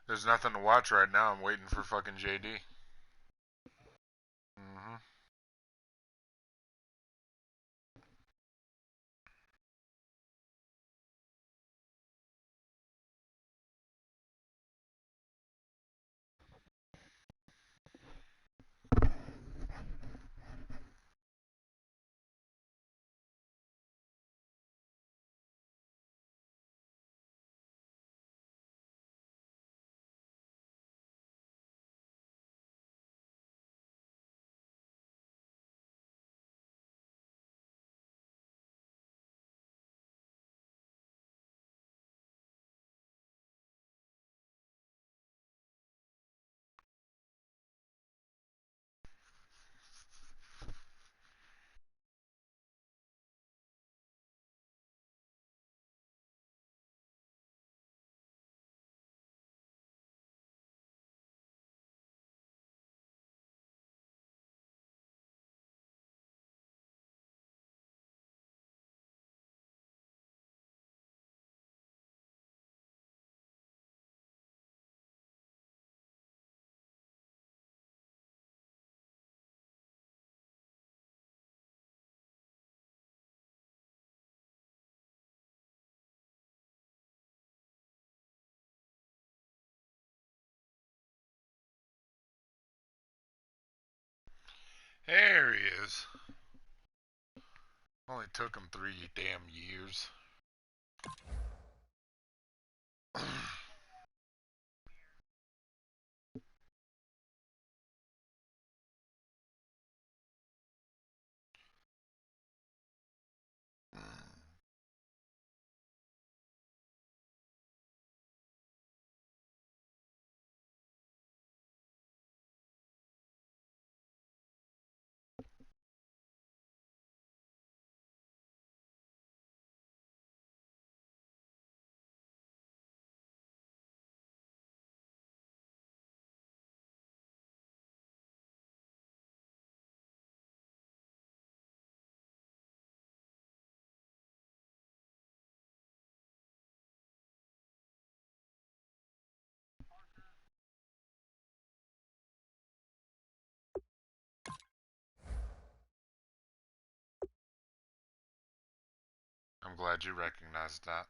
There's nothing to watch right now. I'm waiting for fucking JD. Mm-hmm. There he is. Only took him 3 damn years. I'm glad you recognized that.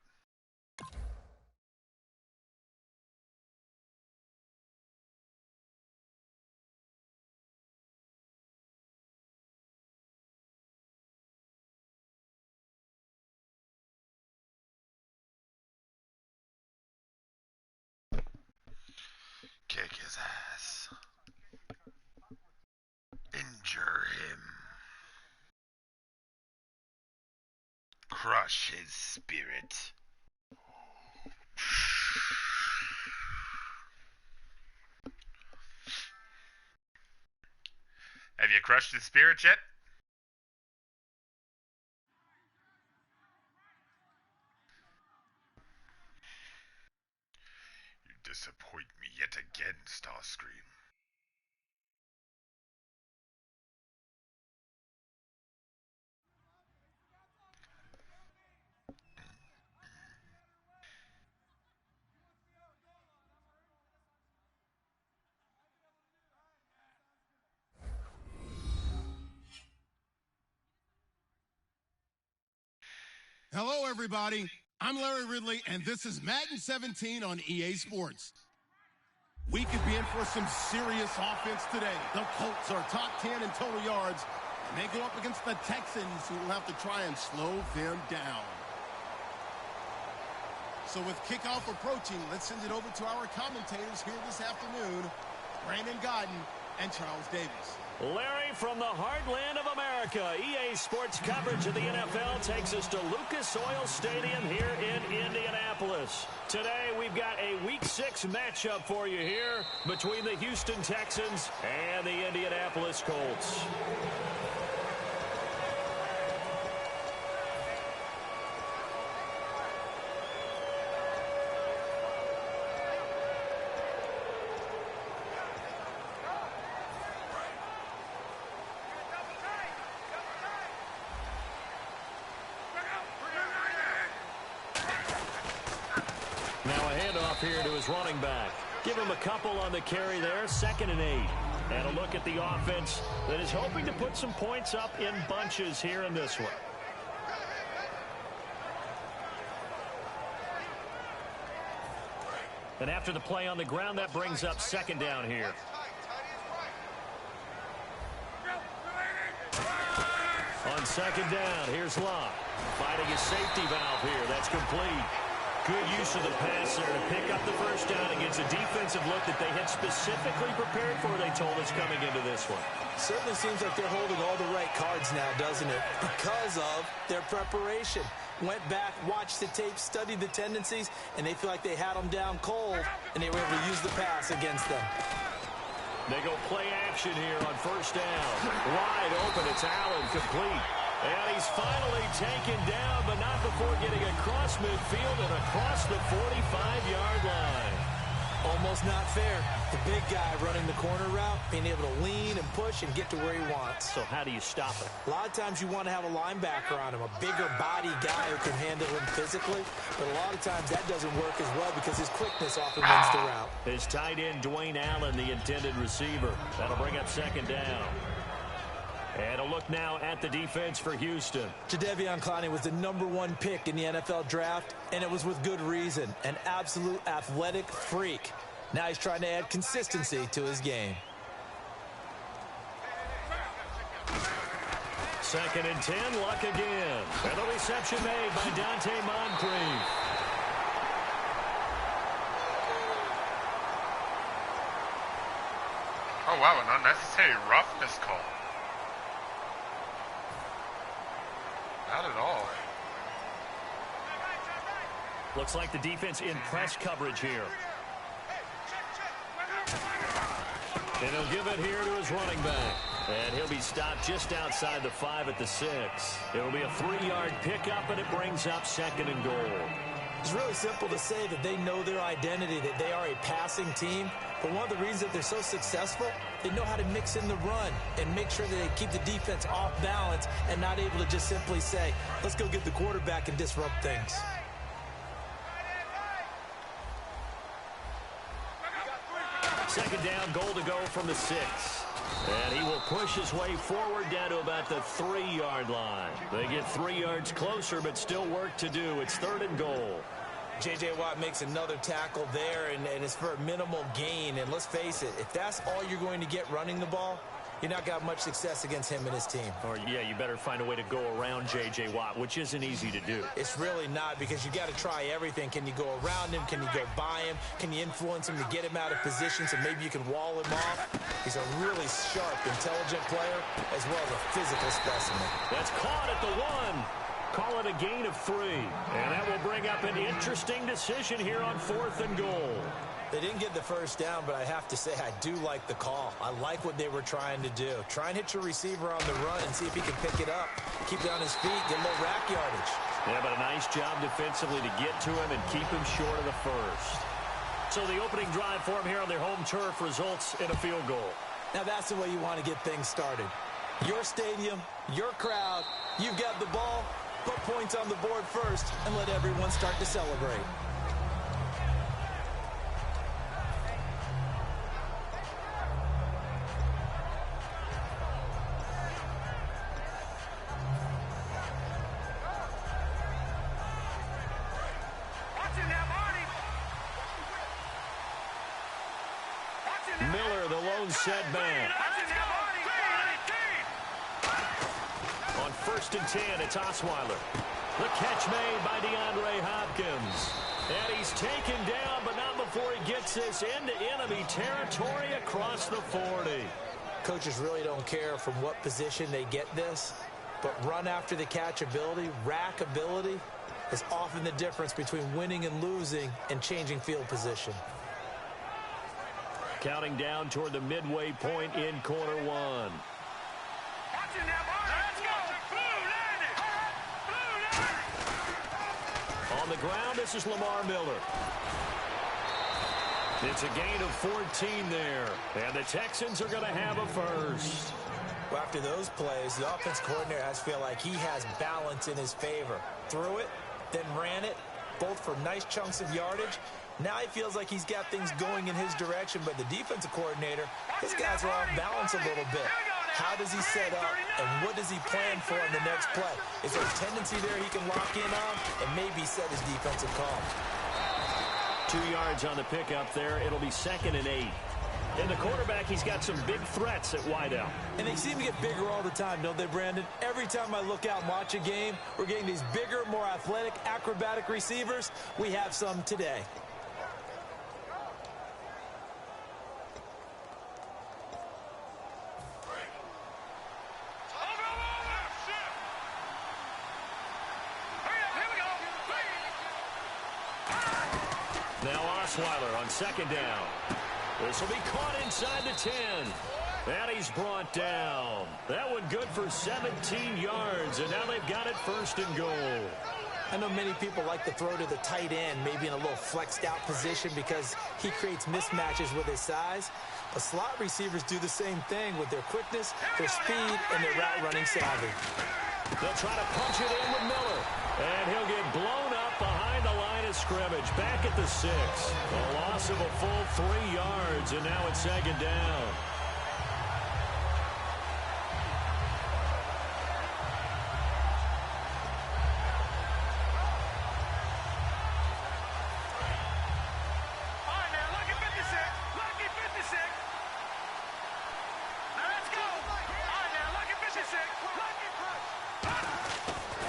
Kick his ass. Injure him. Crush his spirit. Have you crushed his spirit yet? You disappoint me yet again, Starscream. Hello, everybody. I'm Larry Ridley, and this is Madden 17 on EA Sports. We could be in for some serious offense today. The Colts are top 10 in total yards, and they go up against the Texans, who will have to try and slow them down. So with kickoff approaching, let's send it over to our commentators here this afternoon, Brandon Godden and Charles Davis. Larry, from the heartland of America, EA Sports coverage of the NFL takes us to Lucas Oil Stadium here in Indianapolis. Today, we've got a Week 6 matchup for you here between the Houston Texans and the Indianapolis Colts. Here to his running back. Give him a couple on the carry there, 2nd and 8. And a look at the offense that is hoping to put some points up in bunches here in this one. And after the play on the ground, that brings up 2nd down here. On 2nd down, here's Locke. Fighting his safety valve here. That's complete. Good use of the pass there to pick up the first down against a defensive look that they had specifically prepared for, they told us, coming into this one. Certainly seems like they're holding all the right cards now, doesn't it? Because of their preparation. Went back, watched the tape, studied the tendencies, and they feel like they had them down cold, and they were able to use the pass against them. They go play action here on 1st down. Wide open, it's Allen, complete. And he's finally taken down, but not before getting across midfield and across the 45-yard line. Almost not fair. The big guy running the corner route, being able to lean and push and get to where he wants. So how do you stop it? A lot of times you want to have a linebacker on him, a bigger body guy who can handle him physically. But a lot of times that doesn't work as well because his quickness often wins the route. His tight end, Dwayne Allen, the intended receiver. That'll bring up 2nd down. And a look now at the defense for Houston. Jadeveon Clowney was the #1 pick in the NFL draft, and it was with good reason. An absolute athletic freak. Now he's trying to add consistency to his game. 2nd and 10, Luck again. And the reception made by Dante Moncrief. Oh, wow, an unnecessary roughness call. Not at all. Looks like the defense in press coverage here. And he'll give it here to his running back. And he'll be stopped just outside the 5 at the 6. It'll be a 3-yard pickup, and it brings up 2nd and goal. It's really simple to say that they know their identity, that they are a passing team. But one of the reasons that they're so successful, they know how to mix in the run and make sure that they keep the defense off balance and not able to just simply say, let's go get the quarterback and disrupt things. Second down, goal to go from the 6. And he will push his way forward down to about the 3-yard line. They get 3 yards closer, but still work to do. It's 3rd and goal. J.J. Watt makes another tackle there, and it's for a minimal gain. And let's face it, if that's all you're going to get running the ball, you're not going to have much success against him and his team. Or, yeah, you better find a way to go around J.J. Watt, which isn't easy to do. It's really not, because you got to try everything. Can you go around him? Can you go by him? Can you influence him to get him out of position so maybe you can wall him off? He's a really sharp, intelligent player, as well as a physical specimen. That's caught at the 1. Call it a gain of 3. And that will bring up an interesting decision here on 4th and goal. They didn't get the first down, but I have to say I do like the call. I like what they were trying to do. Try and hit your receiver on the run and see if he can pick it up. Keep it on his feet, get a little rack yardage. Yeah, but a nice job defensively to get to him and keep him short of the first. So the opening drive for him here on their home turf results in a field goal. Now that's the way you want to get things started. Your stadium, your crowd, you've got the ball, put points on the board first, and let everyone start to celebrate. set back. On 1st and 10, it's Osweiler. The catch made by DeAndre Hopkins. And he's taken down, but not before he gets this into enemy territory across the 40. Coaches really don't care from what position they get this, but run after the catch ability, rack ability, is often the difference between winning and losing and changing field position. Counting down toward the midway point in quarter one. On the ground, this is Lamar Miller. It's a gain of 14 there, and the Texans are going to have a first. Well, after those plays, the offense coordinator has to feel like he has balance in his favor. Threw it, then ran it, both for nice chunks of yardage. Now he feels like he's got things going in his direction, but the defensive coordinator, his guys are off balance a little bit. How does he set up, and what does he plan for in the next play? Is there a tendency there he can lock in on and maybe set his defensive call? 2 yards on the pickup there. It'll be 2nd and 8. And the quarterback, he's got some big threats at wideout. And they seem to get bigger all the time, don't they, Brandon? Every time I look out and watch a game, we're getting these bigger, more athletic, acrobatic receivers. We have some today. Now Osweiler on 2nd down. This will be caught inside the 10. And he's brought down. That one good for 17 yards, and now they've got it 1st and goal. I know many people like to throw to the tight end, maybe in a little flexed out position because he creates mismatches with his size. But slot receivers do the same thing with their quickness, their speed, and their route running savvy. They'll try to punch it in with Miller. And he'll get blown up behind the line of scrimmage. Back at the 6. A loss of a full 3 yards, and now it's 2nd down.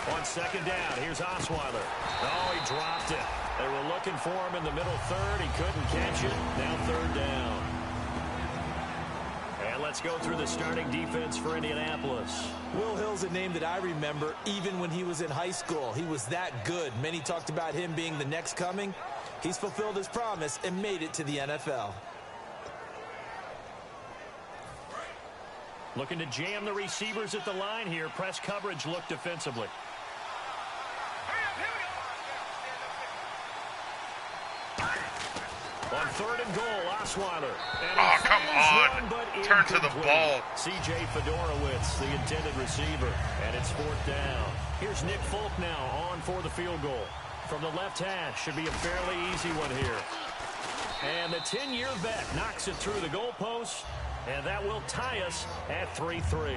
On 2nd down, here's Osweiler. Oh, he dropped it. They were looking for him in the middle 3rd. He couldn't catch it. Now 3rd down. And let's go through the starting defense for Indianapolis. Will Hill's a name that I remember even when he was in high school. He was that good. Many talked about him being the next coming. He's fulfilled his promise and made it to the NFL. Looking to jam the receivers at the line here. Press coverage look defensively. On 3rd and goal, Osweiler. Oh, come on. Turn to the ball. C.J. Fedorowicz, the intended receiver. And it's 4th down. Here's Nick Folk now on for the field goal. From the left hash, should be a fairly easy one here. And the 10-year vet knocks it through the goalpost. And that will tie us at 3-3.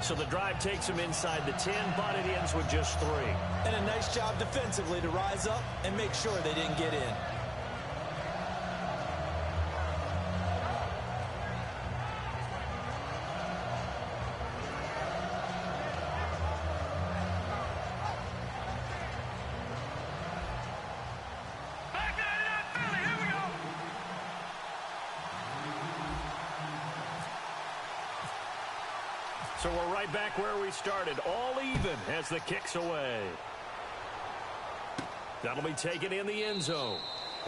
So the drive takes them inside the 10, but it ends with just 3. And a nice job defensively to rise up and make sure they didn't get in. So we're right back where we started, all even as the kick's away. That'll be taken in the end zone.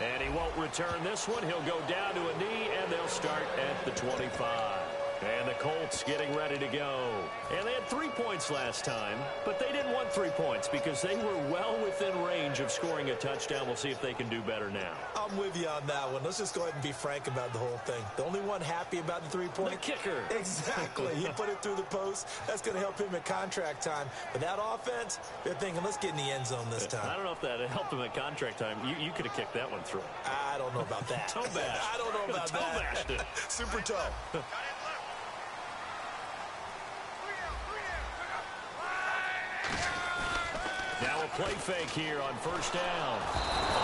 And he won't return this one. He'll go down to a knee, and they'll start at the 25. And the Colts getting ready to go. And they had 3 points last time, but they didn't want 3 points because they were well within range of scoring a touchdown. We'll see if they can do better now. I'm with you on that one. Let's just go ahead and be frank about the whole thing. The only one happy about the 3-point? The kicker. Exactly. He put it through the post. That's going to help him at contract time. But that offense, they're thinking, let's get in the end zone this time. I don't know if that helped him at contract time. You could have kicked that one through. I don't know about that. Toe bash. I don't know about that. Toe bashed it. Super toe. Now a play fake here on first down.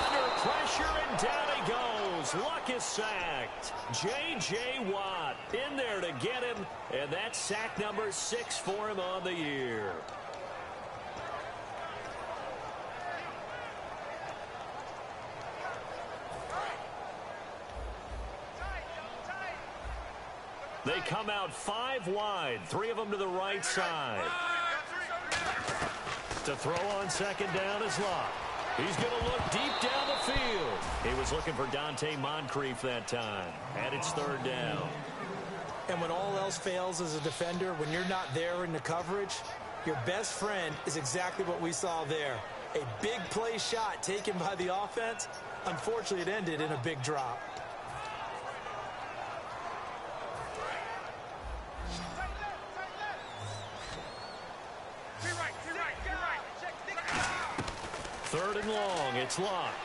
Under pressure, and down he goes. Luck is sacked. J.J. Watt in there to get him, and that's sack number 6 for him on the year. They come out 5 wide, 3 of them to the right side. To throw on second down is Locke. He's going to look deep down the field. He was looking for Dante Moncrief that time. And it's 3rd down. And when all else fails as a defender, when you're not there in the coverage, your best friend is exactly what we saw there. A big play shot taken by the offense. Unfortunately, it ended in a big drop. Third and long, it's Locke.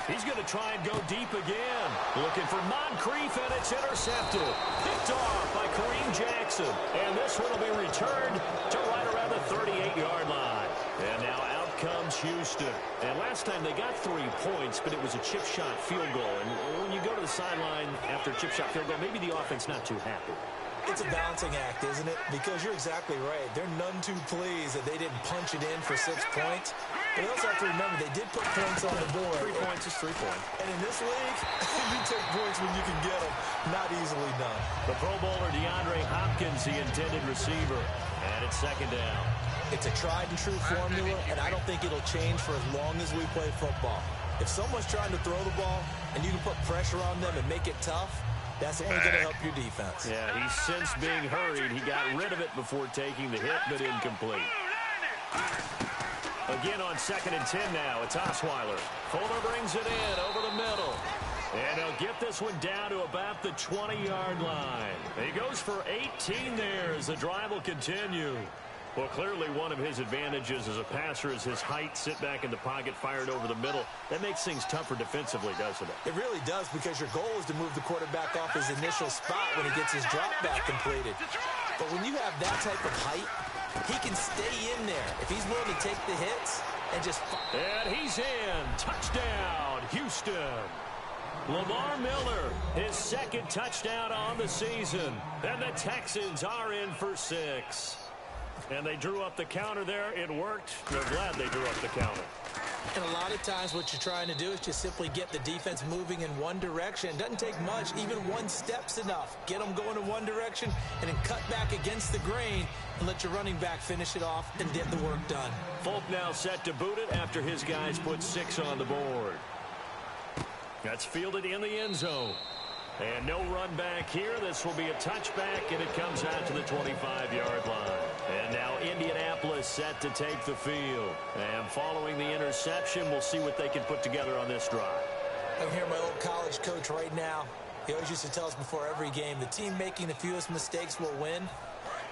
He's going to try and go deep again. Looking for Moncrief, and it's intercepted. Picked off by Kareem Jackson. And this one will be returned to right around the 38-yard line. And now out comes Houston. And last time they got 3 points, but it was a chip shot field goal. And when you go to the sideline after a chip shot field goal, maybe the offense not too happy. It's a balancing act, isn't it? Because you're exactly right. They're none too pleased that they didn't punch it in for 6 points. But you also have to remember they did put points on the board. 3 points is 3 points. And in this league, you take points when you can get them. Not easily done. The Pro Bowler DeAndre Hopkins, the intended receiver. And it's 2nd down. It's a tried and true formula, and I don't think it'll change for as long as we play football. If someone's trying to throw the ball and you can put pressure on them and make it tough, that's only going to help your defense. Yeah, he's since being hurried. He got rid of it before taking the hit, but incomplete. Again on 2nd and 10 now. It's Osweiler. Fuller brings it in over the middle. And he'll get this one down to about the 20-yard line. He goes for 18 there as the drive will continue. Well, clearly one of his advantages as a passer is his height, sit back in the pocket, fired over the middle. That makes things tougher defensively, doesn't it? It really does, because your goal is to move the quarterback off his initial spot when he gets his drop back completed. But when you have that type of height, he can stay in there if he's willing to take the hits and just... And he's in. Touchdown, Houston. Lamar Miller, his 2nd touchdown on the season. And the Texans are in for 6. And they drew up the counter there. It worked. They're glad they drew up the counter. And a lot of times what you're trying to do is just simply get the defense moving in one direction. It doesn't take much. Even 1 step's enough. Get them going in one direction and then cut back against the grain and let your running back finish it off and get the work done. Folk now set to boot it after his guys put 6 on the board. That's fielded in the end zone. And no run back here. This will be a touchback, and it comes out to the 25-yard line. And now Indianapolis set to take the field. And following the interception, we'll see what they can put together on this drive. I'm hearing my old college coach right now. He always used to tell us before every game, the team making the fewest mistakes will win.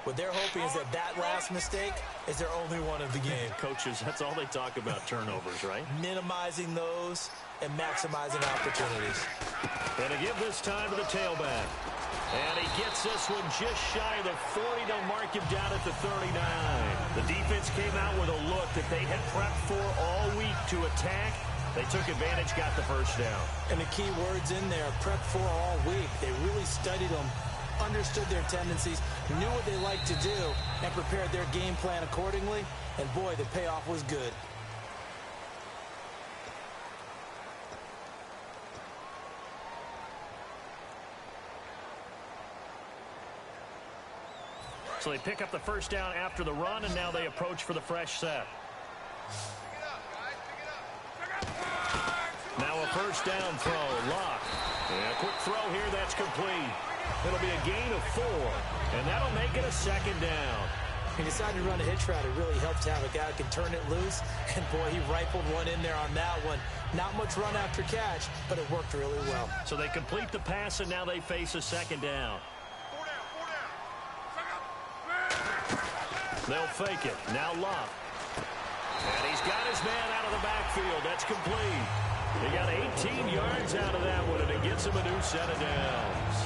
What they're hoping is that that last mistake is their only one of the game. Coaches, that's all they talk about, turnovers, right? Minimizing those and maximizing opportunities. And to give this time to the tailback. And he gets this one just shy of the 40 to mark him down at the 39. The defense came out with a look that they had prepped for all week to attack. They took advantage, got the first down. And the key words in there, prep for all week. They really studied them, understood their tendencies, knew what they liked to do, and prepared their game plan accordingly. And boy, the payoff was good. So they pick up the first down after the run, and now they approach for the fresh set. Now a first down throw, Locke. And a quick throw here, that's complete. It'll be a gain of 4, and that'll make it a 2nd down. He decided to run a hitch route. It really helps to have a guy who can turn it loose. And boy, he rifled one in there on that one. Not much run after catch, but it worked really well. So they complete the pass, and now they face a 2nd down. They'll fake it. Now Locke. And he's got his man out of the backfield. That's complete. He got 18 yards out of that one, and it gets him a new set of downs.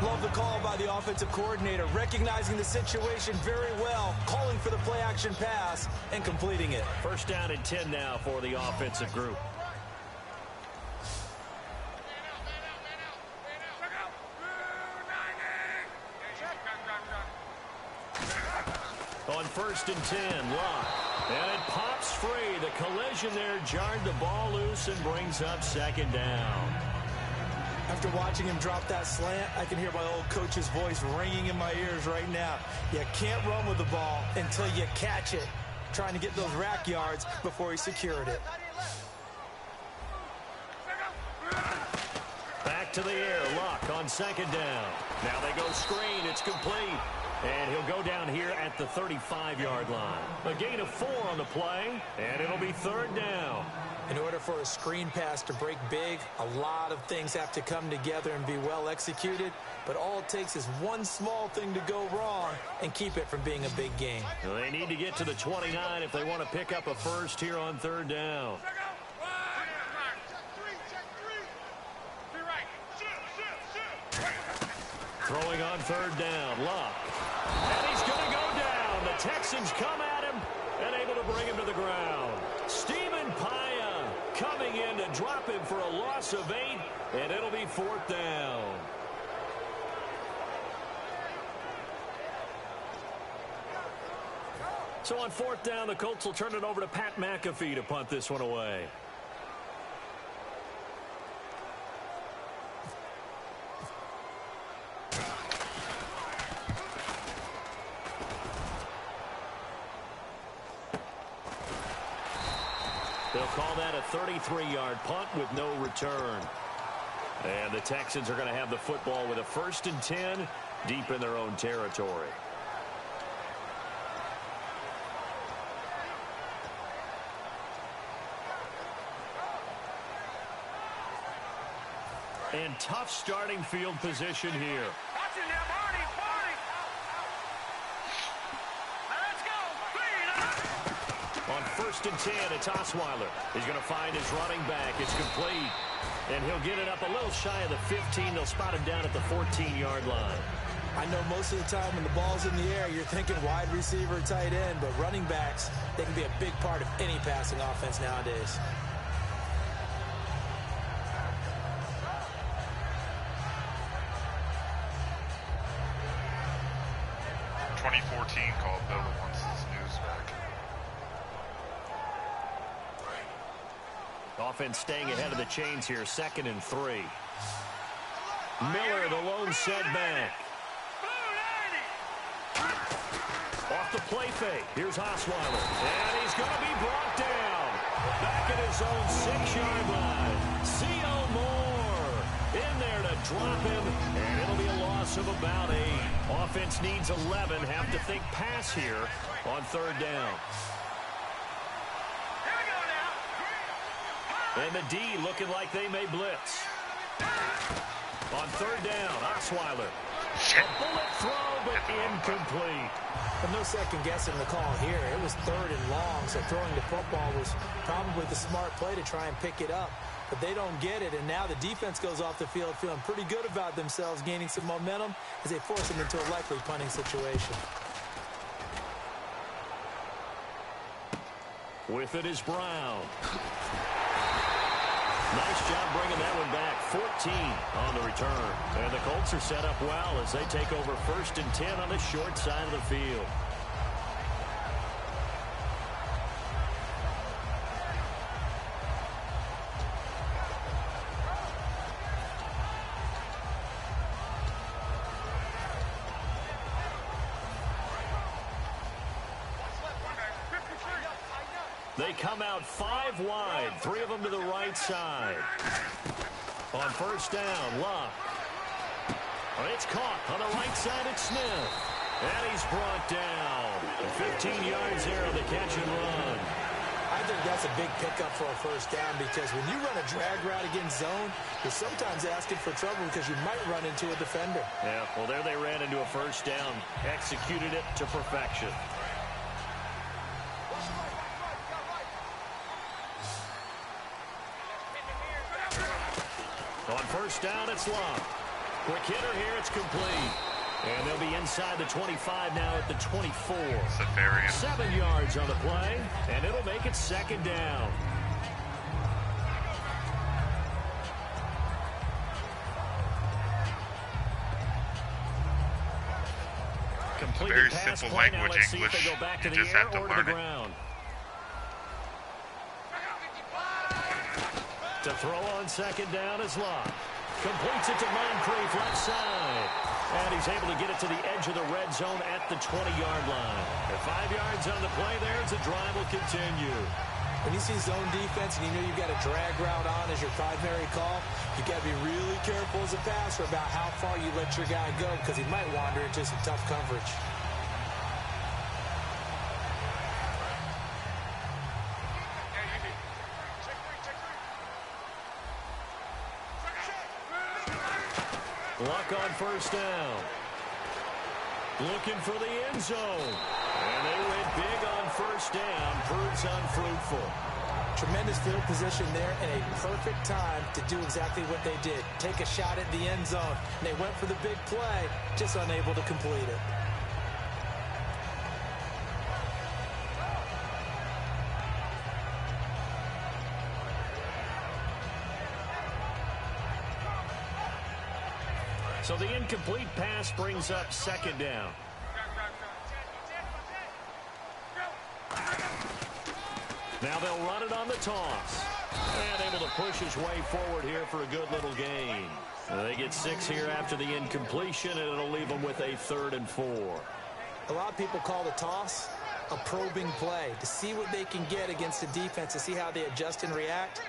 Love the call by the offensive coordinator, recognizing the situation very well, calling for the play-action pass, and completing it. First down and 10 now for the offensive group. On first and 10, Locke. And it pops free. The collision there jarred the ball loose and brings up second down. After watching him drop that slant, I can hear my old coach's voice ringing in my ears right now. You can't run with the ball until you catch it. Trying to get those rack yards before he secured it. Back to the air. Locke on second down. Now they go screen. It's complete. And he'll go down here at the 35-yard line. A gain of 4 on the play, and it'll be third down. In order for a screen pass to break big, a lot of things have to come together and be well executed. But all it takes is one small thing to go wrong and keep it from being a big game. Well, they need to get to the 29 if they want to pick up a first here on third down. Throwing on third down, Locke. And he's going to go down. The Texans come at him and able to bring him to the ground. Stephen Paya coming in to drop him for a loss of 8, and it'll be fourth down. So on fourth down, the Colts will turn it over to Pat McAfee to punt this one away. They'll call that a 33-yard punt with no return. And the Texans are going to have the football with a first and 10 deep in their own territory. And tough starting field position here. On first and 10, it's Osweiler. He's going to find his running back. It's complete. And he'll get it up a little shy of the 15. They'll spot him down at the 14-yard line. I know most of the time when the ball's in the air, you're thinking wide receiver, tight end, but running backs, they can be a big part of any passing offense nowadays. Called Bill wants his news back. Offense staying ahead of the chains here, second and 3. Miller, the lone setback. Off the play fake. Here's Osweiler. And he's going to be brought down. Back at his own 6-yard line. C.O. Moore in there to drop him. And it'll be a loss of about 8. Offense needs 11. Have to think pass here on third down. And the D looking like they may blitz. On third down, Osweiler. A bullet throw, but incomplete. And no second guessing the call here. It was third and long, so throwing the football was probably the smart play to try and pick it up. But they don't get it, and now the defense goes off the field feeling pretty good about themselves, gaining some momentum as they force them into a likely punting situation. With it is Brown. Nice job bringing that one back. 14 on the return. And the Colts are set up well as they take over first and 10 on the short side of the field. They come out 5 wide, 3 of them to the right side. On first down, Locke. It's caught on the right side at Smith. And he's brought down. 15 yards there on the catch and run. I think that's a big pickup for a first down because when you run a drag route against zone, you're sometimes asking for trouble because you might run into a defender. Yeah, well, there they ran into a first down. Executed it to perfection. On first down, it's Locke. Quick hitter here. It's complete. And they'll be inside the 25 now at the 24. 7 yards on the play, and it'll make it second down. Complete very pass simple play. Now language, let's see if English. they go back to You the just air have to or to the learn it. ground. To throw on second down is Locke. Completes it to Moncrief left side. And he's able to get it to the edge of the red zone at the 20-yard line. At 5 yards on the play there, the drive will continue. When you see zone defense and you know you've got a drag route on as your primary call, you've got to be really careful as a passer about how far you let your guy go because he might wander into some tough coverage. Luck on first down. Looking for the end zone. And they went big on first down. Proves unfruitful. Tremendous field position there and a perfect time to do exactly what they did. Take a shot at the end zone. And they went for the big play, just unable to complete it. So the incomplete pass brings up second down. Now they'll run it on the toss. And able to push his way forward here for a good little gain. They get 6 here after the incompletion, and it'll leave them with a 3rd and 4. A lot of people call the toss a probing play to see what they can get against the defense, to see how they adjust and react.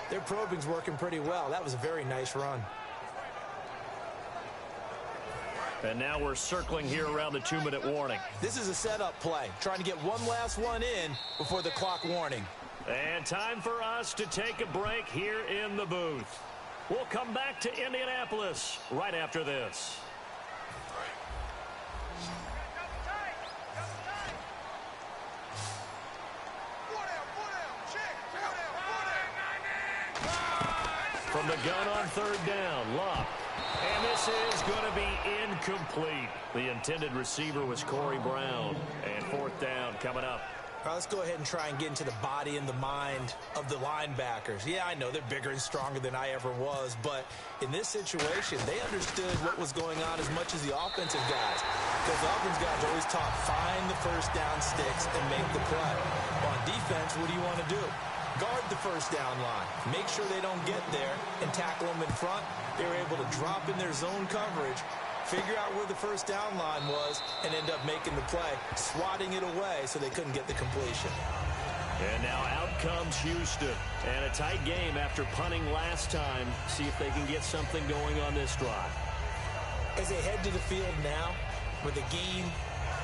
Their probing's working pretty well. That was a very nice run. And now we're circling here around the 2-minute warning. This is a setup play, trying to get one last one in before the clock warning. And time for us to take a break here in the booth. We'll come back to Indianapolis right after this. From the gun on 3rd down, Locke. And this is going to be incomplete. The intended receiver was Corey Brown. And 4th down coming up. All right, let's go ahead and try and get into the body and the mind of the linebackers. Yeah, I know they're bigger and stronger than I ever was, but in this situation, they understood what was going on as much as the offensive guys. Because the offensive guys are always taught, find the first down sticks and make the play. On defense, what do you want to do? Guard the first down line. Make sure they don't get there and tackle them in front. They were able to drop in their zone coverage, figure out where the first down line was, and end up making the play, swatting it away so they couldn't get the completion. And now out comes Houston. And a tight game after punting last time. See if they can get something going on this drive. As they head to the field now, with the game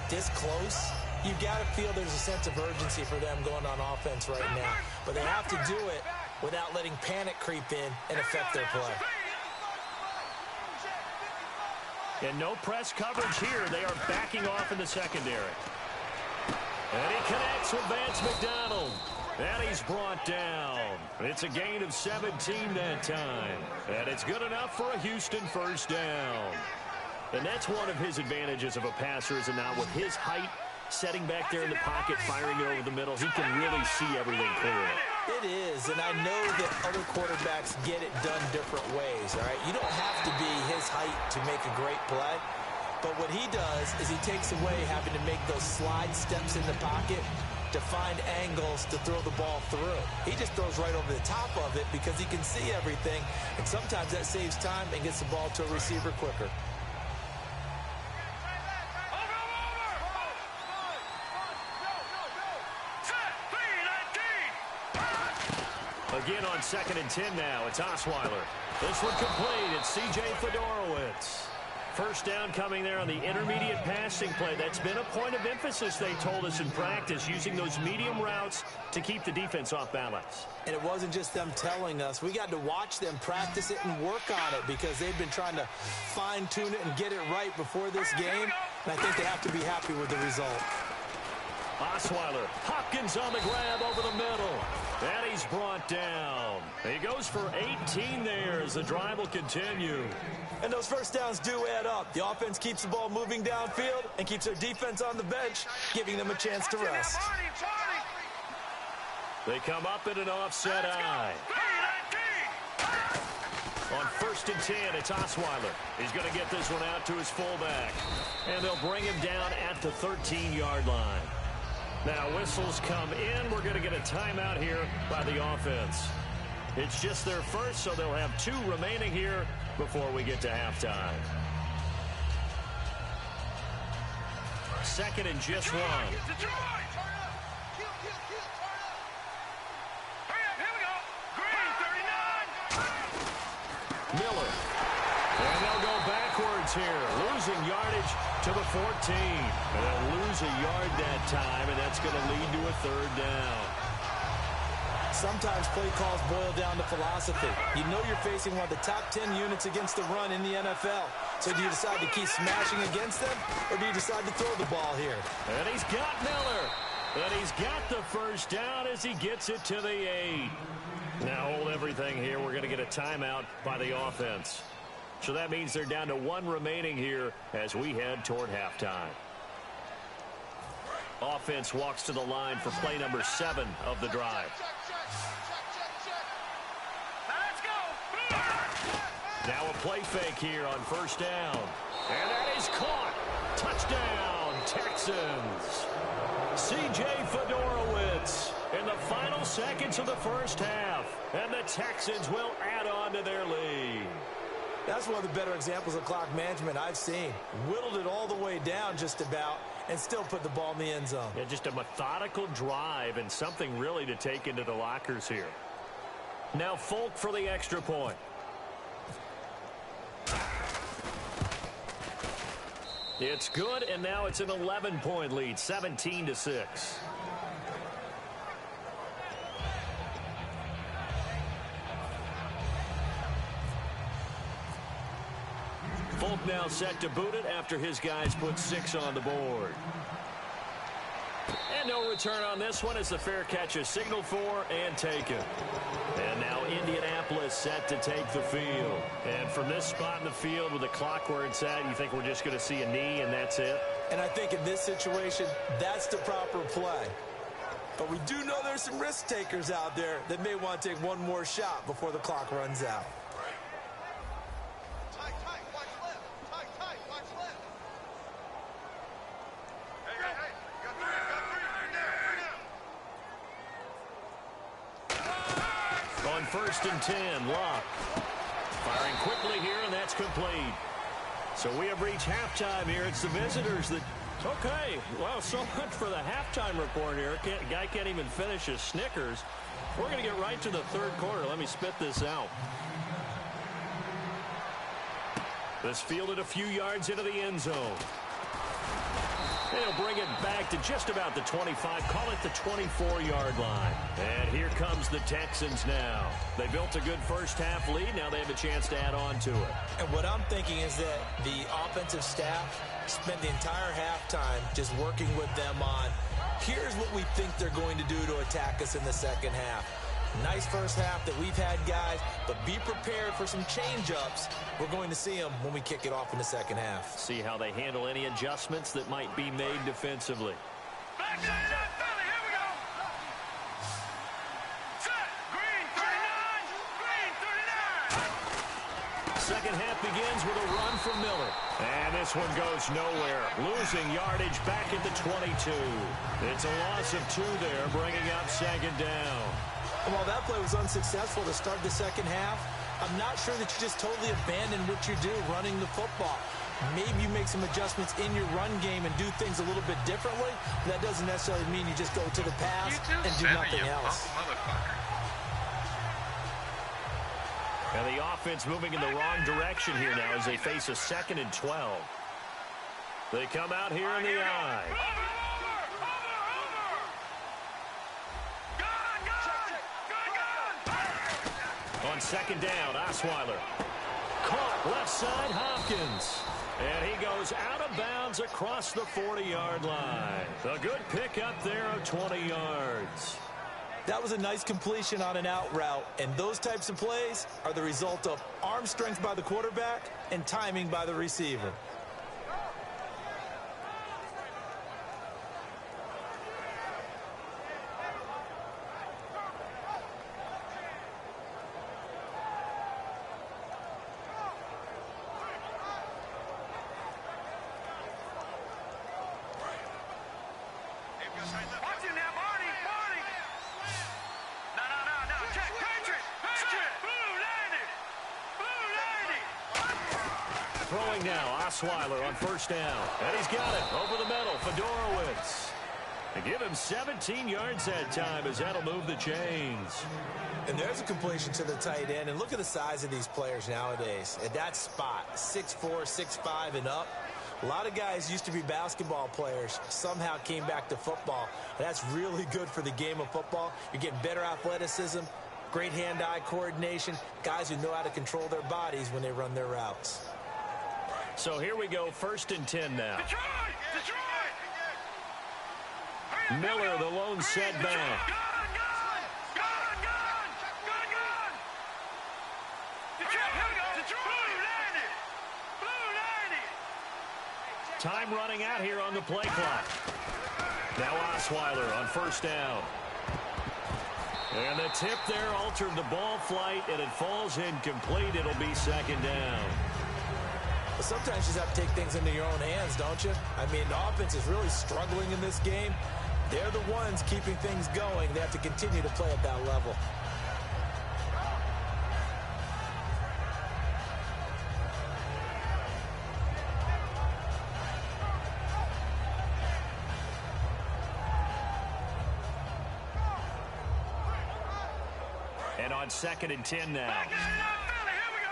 this close, you've got to feel there's a sense of urgency for them going on offense right now. But they have to do it without letting panic creep in and affect their play. And no press coverage here. They are backing off in the secondary. And he connects with Vance McDonald. And he's brought down. It's a gain of 17 that time. And it's good enough for a Houston first down. And that's one of his advantages of a passer, is it not? With his height, setting back there in the pocket, firing it over the middle, he can really see everything clearly. It is, and I know that other quarterbacks get it done different ways, all right? You don't have to be his height to make a great play, but what he does is he takes away having to make those slide steps in the pocket to find angles to throw the ball through. He just throws right over the top of it because he can see everything, and sometimes that saves time and gets the ball to a receiver quicker. Again on 2nd and 10 now. It's Osweiler. This one complete. It's C.J. Fedorowicz. First down coming there on the intermediate passing play. That's been a point of emphasis, they told us in practice, using those medium routes to keep the defense off balance. And it wasn't just them telling us. We got to watch them practice it and work on it because they've been trying to fine-tune it and get it right before this game. And I think they have to be happy with the result. Osweiler. Hopkins on the grab over the middle. And he's brought down. He goes for 18 there as the drive will continue. And those first downs do add up. The offense keeps the ball moving downfield and keeps their defense on the bench, giving them a chance to rest. They come up in an offset eye. On 1st and 10, it's Osweiler. He's going to get this one out to his fullback. And they'll bring him down at the 13-yard line. Now, whistles come in. We're going to get a timeout here by the offense. It's just their first, so they'll have 2 remaining here before we get to halftime. 2nd and just 1. Miller. And they'll go backwards here. Losing yardage to the 14. And they'll lose a yard that time, and that's going to lead to a 3rd down. Sometimes play calls boil down to philosophy. You know you're facing one of the top 10 units against the run in the NFL. So do you decide to keep smashing against them, or do you decide to throw the ball here? And he's got Miller. And he's got the 1st down as he gets it to the 8. Now hold everything here. We're going to get a timeout by the offense. So that means they're down to 1 remaining here as we head toward halftime. Offense walks to the line for play number 7 of the drive. Now a play fake here on 1st down. And that is caught. Touchdown, Texans. C.J. Fedorowicz in the final seconds of the 1st half. And the Texans will add on to their lead. That's one of the better examples of clock management I've seen. Whittled it all the way down just about and still put the ball in the end zone. Yeah, just a methodical drive and something really to take into the lockers here. Now Folk for the extra point. It's good, and now it's an 11-point lead, 17-6. Folk now set to boot it after his guys put 6 on the board. And no return on this one as the fair catch is signaled for and taken. And now Indianapolis set to take the field. And from this spot in the field with the clock where it's at, you think we're just going to see a knee and that's it? And I think in this situation, that's the proper play. But we do know there's some risk takers out there that may want to take one more shot before the clock runs out. On 1st and 10, Locke. Firing quickly here, and that's complete. So we have reached halftime here. It's the visitors that... Okay, well, so much for the halftime report here. Guy can't even finish his Snickers. We're going to get right to the 3rd quarter. Let me spit this out. This fielded a few yards into the end zone. And he'll bring it back to just about the 25, call it the 24-yard line. And here comes the Texans now. They built a good 1st half lead. Now they have a chance to add on to it. And what I'm thinking is that the offensive staff spent the entire halftime just working with them on, here's what we think they're going to do to attack us in the 2nd half. Nice 1st half that we've had, guys, but be prepared for some change-ups. We're going to see them when we kick it off in the 2nd half. See how they handle any adjustments that might be made defensively. Back to that, Philly, here we go. Set, green 39, green 39. 2nd half begins with a run from Miller. And this one goes nowhere. Losing yardage back at the 22. It's a loss of 2 there, bringing up 2nd down. And while that play was unsuccessful to start the 2nd half, I'm not sure that you just totally abandon what you do running the football. Maybe you make some adjustments in your run game and do things a little bit differently. That doesn't necessarily mean you just go to the pass and do nothing else. And the offense moving in the wrong direction here now as they face a 2nd and 12. They come out here in the eye. On 2nd down, Osweiler. Caught left side, Hopkins. And he goes out of bounds across the 40-yard line. A good pick up there of 20 yards. That was a nice completion on an out route, and those types of plays are the result of arm strength by the quarterback and timing by the receiver. Watch him now, Barney! No. Check, Patrick! Blue landed! Throwing now, Osweiler on first down. And he's got it over the middle. Fedorowicz. They give him 17 yards that time as that'll move the chains. And there's a completion to the tight end. And look at the size of these players nowadays. At that spot, 6'4", 6'5", and up. A lot of guys used to be basketball players, somehow came back to football. That's really good for the game of football. You're getting better athleticism, great hand-eye coordination, guys who know how to control their bodies when they run their routes. So here we go, 1st and 10 now. Detroit! Miller, the lone setback. Gone! Detroit! Blue landed! Time running out here on the play clock. Now Osweiler on first down. And the tip there altered the ball flight, and it falls incomplete. It'll be 2nd down. But sometimes you just have to take things into your own hands, don't you? I mean, the offense is really struggling in this game. They're the ones keeping things going. They have to continue to play at that level. And on 2nd and 10 now. Back it up, Philly, here we go!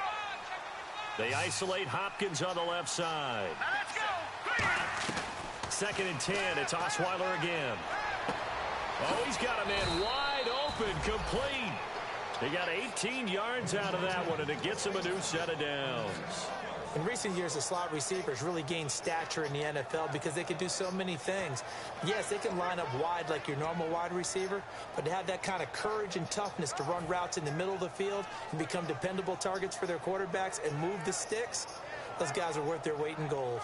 They isolate Hopkins on the left side. Now let's go! Green! 2nd and 10, it's Osweiler again. Oh, he's got a man wide open, complete. He got 18 yards out of that one, and it gets him a new set of downs. In recent years, the slot receivers really gained stature in the NFL because they can do so many things. Yes, they can line up wide like your normal wide receiver, but to have that kind of courage and toughness to run routes in the middle of the field and become dependable targets for their quarterbacks and move the sticks, those guys are worth their weight in gold.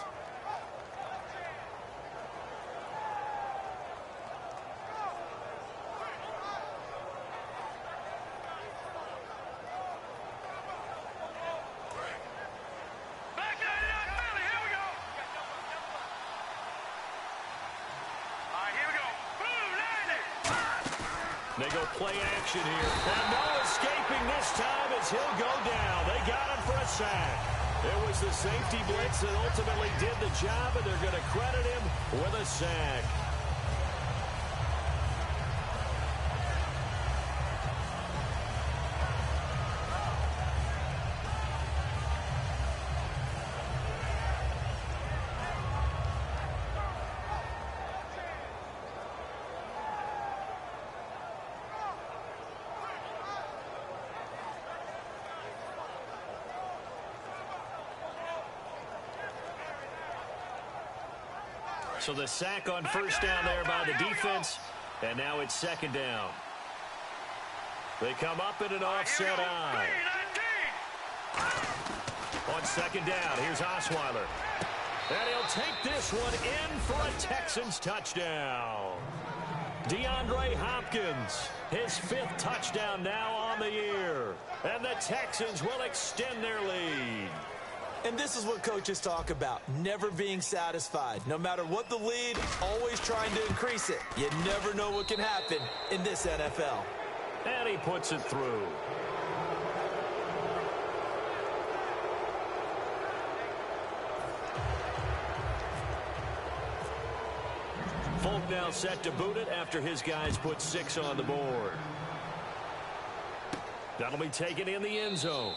They go play action here. And no escaping this time as he'll go down. They got him for a sack. It was the safety blitz that ultimately did the job, and they're going to credit him with a sack. So the sack on first down there by the defense, and now it's 2nd down. They come up in an offset eye. On 2nd down, here's Osweiler. And he'll take this one in for a Texans touchdown. DeAndre Hopkins, his 5th touchdown now on the year. And the Texans will extend their lead. And this is what coaches talk about, never being satisfied. No matter what the lead, always trying to increase it. You never know what can happen in this NFL. And he puts it through. Folk now set to boot it after his guys put 6 on the board. That'll be taken in the end zone.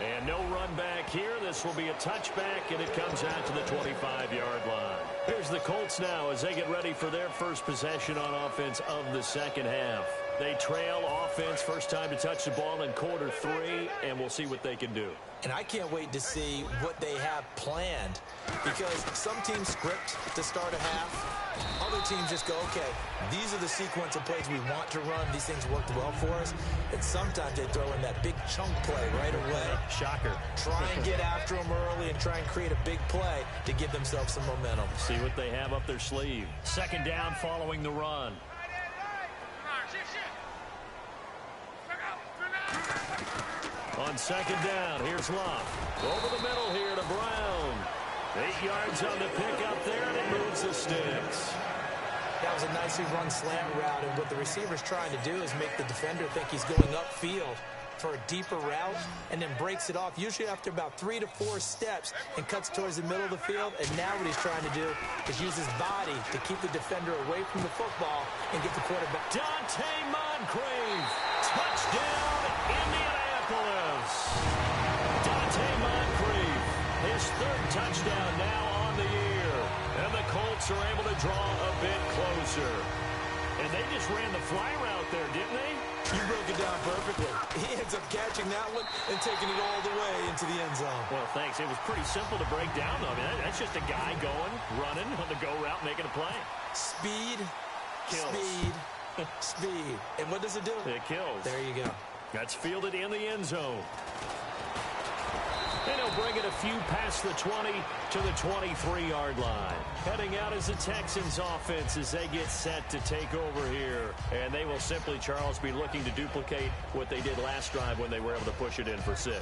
And no run back here. This will be a touchback, and it comes out to the 25-yard line. Here's the Colts now as they get ready for their first possession on offense of the second half. They trail offense, first time to touch the ball in quarter 3, and we'll see what they can do. And I can't wait to see what they have planned, because some teams script to start a half. Other teams just go, okay, these are the sequence of plays we want to run. These things worked well for us. And sometimes they throw in that big chunk play right away. Shocker. Try and get after them early and try and create a big play to give themselves some momentum. See what they have up their sleeve. Second down following the run. On second down, here's Love. Over the middle here to Brown. 8 yards on the pickup there, and it moves the sticks. That was a nicely run slant route, and what the receiver's trying to do is make the defender think he's going upfield for a deeper route, and then breaks it off, usually after about 3 to 4 steps, and cuts towards the middle of the field. And now what he's trying to do is use his body to keep the defender away from the football and get the quarterback. Dante Moncrief, touchdown, Indianapolis. Dante Moncrief, his 3rd touchdown now on the year. And the Colts are able to draw a bit closer. And they just ran the fly route there, didn't they? You broke it down perfectly. He ends up catching that one and taking it all the way into the end zone. Well, thanks. It was pretty simple to break down, though. I mean, that's just a guy going, running on the go route, making a play. Speed, Kills. speed, speed. And what does it do? It kills. There you go. That's fielded in the end zone. And he'll bring it a few past the 20 to the 23-yard line. Heading out is the Texans offense as they get set to take over here. And they will simply, Charles, be looking to duplicate what they did last drive when they were able to push it in for 6.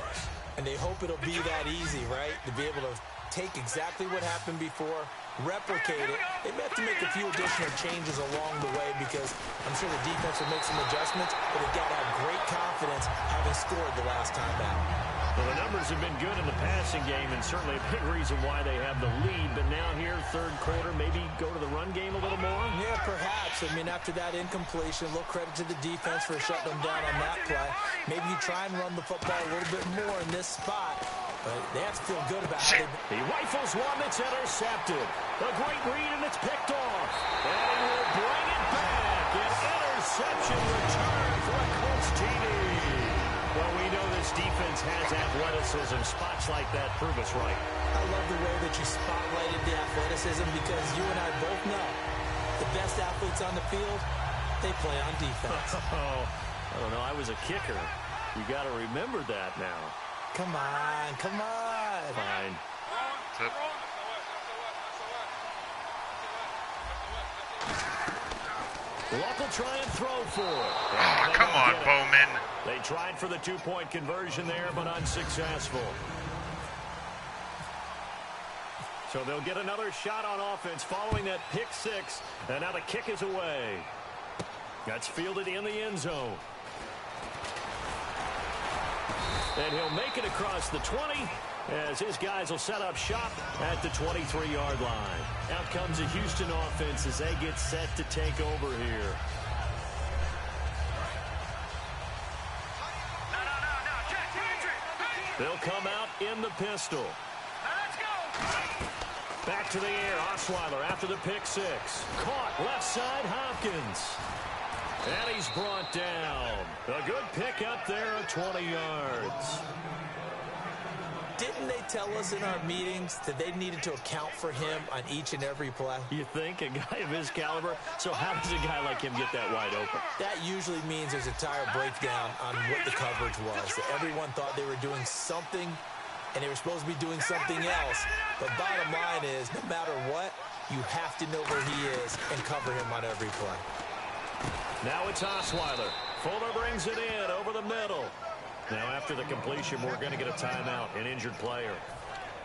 And they hope it'll be that easy, right? To be able to take exactly what happened before, replicate it. They may have to make a few additional changes along the way, because I'm sure the defense will make some adjustments, but they've got to have great confidence having scored the last time out. Well, the numbers have been good in the passing game, and certainly a big reason why they have the lead. But now here, 3rd quarter, maybe go to the run game a little more? Yeah, perhaps. I mean, after that incompletion, a little credit to the defense for shutting them down on that play. Maybe you try and run the football a little bit more in this spot. But they have to feel good about how He rifles one that's intercepted. A great read, and it's picked off. And he will bring it back. An interception return for a Colts TD. Well, we know this defense has athleticism. Spots like that prove us right. I love the way that you spotlighted the athleticism, because you and I both know the best athletes on the field, they play on defense. Oh, I don't know. I was a kicker. You got to remember that now. Come on, come on. Fine. Luck will try and throw for it. Oh, come on, Bowman. They tried for the 2-point conversion there, but unsuccessful. So they'll get another shot on offense following that pick 6. And now the kick is away. That's fielded in the end zone. And he'll make it across the 20 as his guys will set up shop at the 23-yard line. Out comes the Houston offense as they get set to take over here. They'll come out in the pistol. Back to the air, Osweiler after the pick 6. Caught left side, Hopkins. And he's brought down. A good pick up there at 20 yards. Didn't they tell us in our meetings that they needed to account for him on each and every play? You think? A guy of his caliber? So how does a guy like him get that wide open? That usually means there's a tire breakdown on what the coverage was. That everyone thought they were doing something, and they were supposed to be doing something else. But bottom line is, no matter what, you have to know where he is and cover him on every play. Now it's Osweiler. Fuller brings it in over the middle. Now after the completion, we're going to get a timeout, an injured player.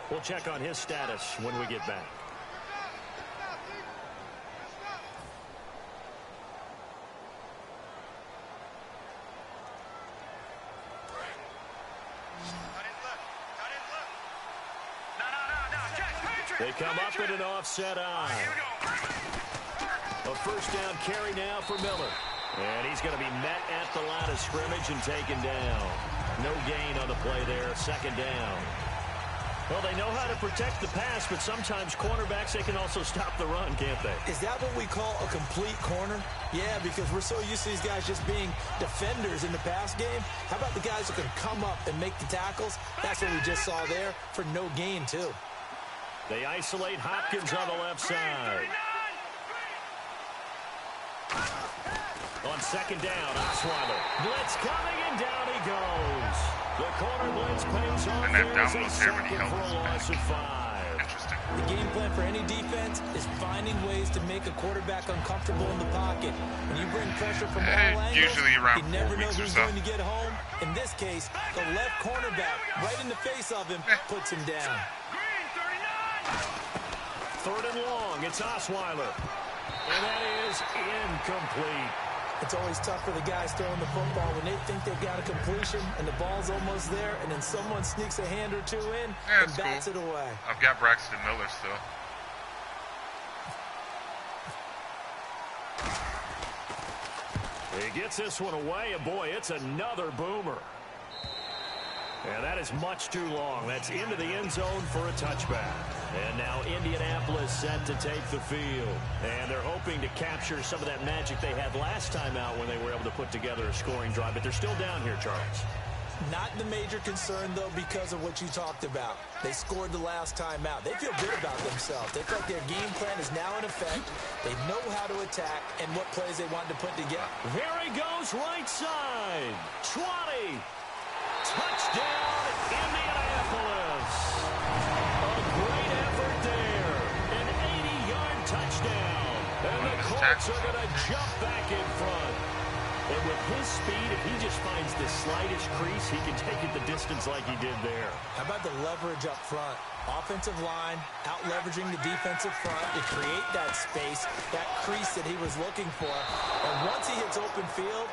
We'll check on his status when we get back. They come up in an offset eye. A first down carry now for Miller. And he's going to be met at the line of scrimmage and taken down. No gain on the play there. Second down. Well, they know how to protect the pass, but sometimes cornerbacks, they can also stop the run, can't they? Is that what we call a complete corner? Yeah, because we're so used to these guys just being defenders in the pass game. How about the guys who can come up and make the tackles? That's what we just saw there for no gain, too. They isolate Hopkins on the left side. On second down, Osweiler. Blitz coming, and down he goes. The corner blitz pays off. And that down There's a was there when he second held for his a loss of 5. Interesting. The game plan for any defense is finding ways to make a quarterback uncomfortable in the pocket. When you bring pressure from all angles, usually around you never 4 know weeks or who's so. going to get home. In this case, the left cornerback right in the face of him puts him down. Green, 39. Third and long, it's Osweiler. And that is incomplete. It's always tough for the guys throwing the football when they think they've got a completion and the ball's almost there, and then someone sneaks a hand or two in and bats it away. I've got Braxton Miller still. He gets this one away, and boy, it's another boomer. And that is much too long. That's into the end zone for a touchback. And now Indianapolis set to take the field. And they're hoping to capture some of that magic they had last time out when they were able to put together a scoring drive. But they're still down here, Charles. Not the major concern, though, because of what you talked about. They scored the last time out. They feel good about themselves. They feel like their game plan is now in effect. They know how to attack and what plays they want to put together. Here he goes, right side. 20. Touchdown, Indianapolis. A great effort there. An 80-yard touchdown. And the Colts are going to jump back in front. And with his speed, if he just finds the slightest crease, he can take it the distance like he did there. How about the leverage up front? Offensive line, out-leveraging the defensive front to create that space, that crease that he was looking for. And once he hits open field,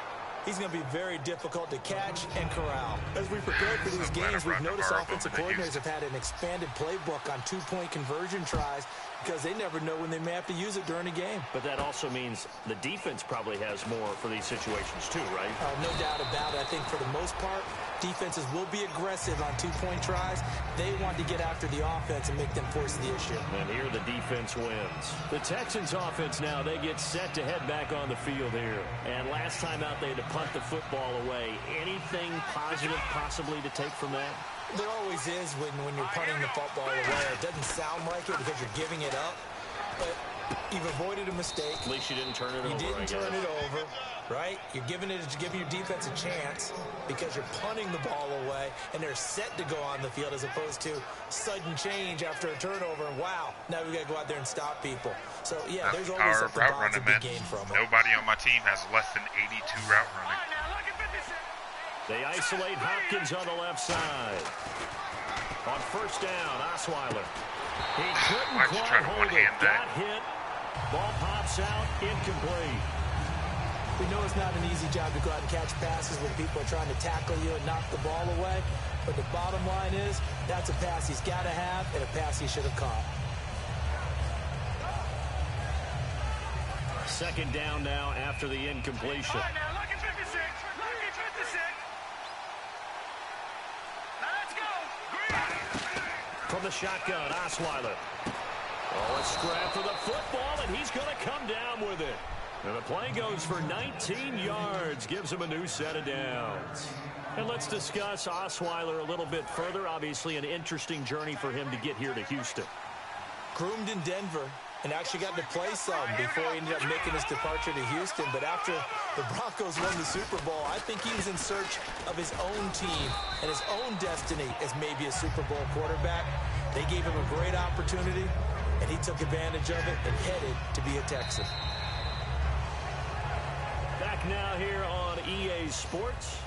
he's going to be very difficult to catch and corral. As we prepare for these games, we've noticed offensive coordinators have had an expanded playbook on two-point conversion tries because they never know when they may have to use it during a game. But that also means the defense probably has more for these situations too, right? No doubt about it. I think for the most part, defenses will be aggressive on two-point tries. They want to get after the offense and make them force the issue. And here the defense wins. The Texans offense now, they get set to head back on the field here. And last time out, they had to punt the football away. Anything positive possibly to take from that? There always is when you're punting the football away. It doesn't sound like it because you're giving it up, but you've avoided a mistake. At least you didn't turn it over. You didn't turn it over, right? You're giving your defense a chance because you're punting the ball away, and they're set to go on the field as opposed to sudden change after a turnover. And wow, now we got to go out there and stop people. So yeah, there's always something positive to gain from it. Nobody on my team has less than 82 route running. They isolate Hopkins on the left side. On first down, Osweiler. He couldn't quite hold it. Got hit. Ball pops out. Incomplete. We know it's not an easy job to go out and catch passes when people are trying to tackle you and knock the ball away. But the bottom line is, that's a pass he's got to have and a pass he should have caught. Second down now after the incompletion. All right, now look at 56. Look at 56. Now let's go. Green. From the shotgun, Osweiler. Oh, a scrap for the football, and he's going to come down with it. And the play goes for 19 yards, gives him a new set of downs. And let's discuss Osweiler a little bit further. Obviously, an interesting journey for him to get here to Houston. Groomed in Denver and actually got to play some before he ended up making his departure to Houston. But after the Broncos won the Super Bowl, I think he was in search of his own team and his own destiny as maybe a Super Bowl quarterback. They gave him a great opportunity, and he took advantage of it and headed to be a Texan. Back now here on EA Sports.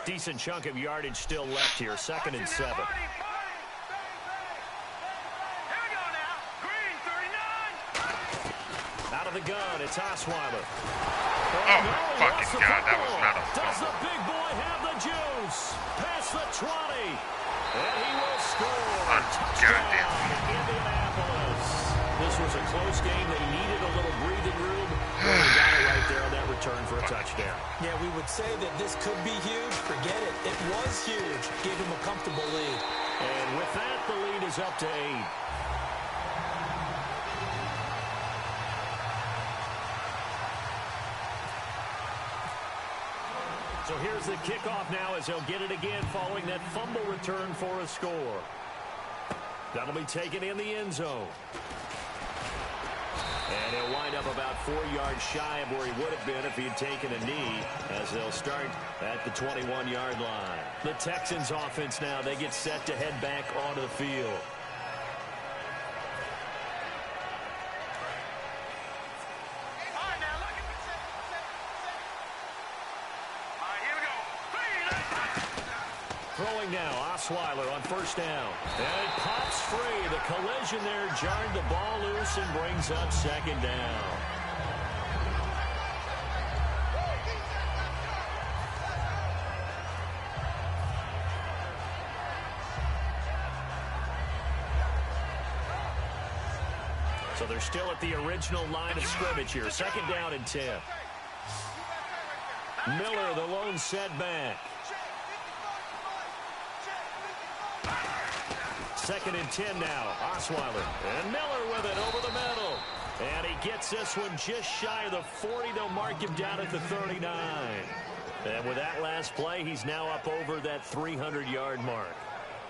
Decent chunk of yardage still left here. 2nd and 7. Here we go now. Green, 39. Out of the gun, it's Osweiler. Oh, my fucking God, that was not a Does the fumble. big boy have the juice? Past the 20. And he will score. Goddamn. Touchdown, Indianapolis. This was a close game. They needed a little breathing room. Well, they got it right there on that return return for a touchdown. Yeah, we would say that this could be huge. Forget it. It was huge. Gave him a comfortable lead. And with that, the lead is up to 8. So here's the kickoff now as he'll get it again following that fumble return for a score. That'll be taken in the end zone. And he'll wind up about 4 yards shy of where he would have been if he had taken a knee, as they'll start at the 21-yard line. The Texans offense now, they get set to head back onto the field. Throwing now, Osweiler on first down. And it pops free. The collision there jarred the ball loose and brings up second down. So they're still at the original line of scrimmage here. Second down and 10. Miller, the lone setback. Second and 10 now. Osweiler and Miller with it over the middle. And he gets this one just shy of the 40. They'll mark him down at the 39. And with that last play, he's now up over that 300-yard mark.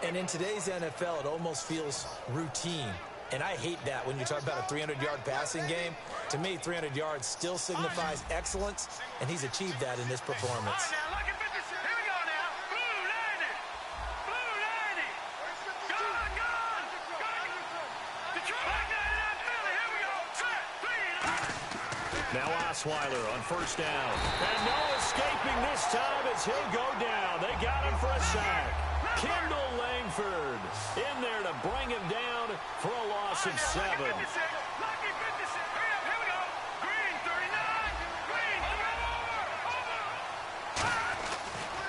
And in today's NFL, it almost feels routine. And I hate that when you talk about a 300-yard passing game. To me, 300 yards still signifies excellence, and he's achieved that in this performance. Now Osweiler on first down. And no escaping this time as he'll go down. They got him for a sack. Kendall Langford in there to bring him down for a loss of 7.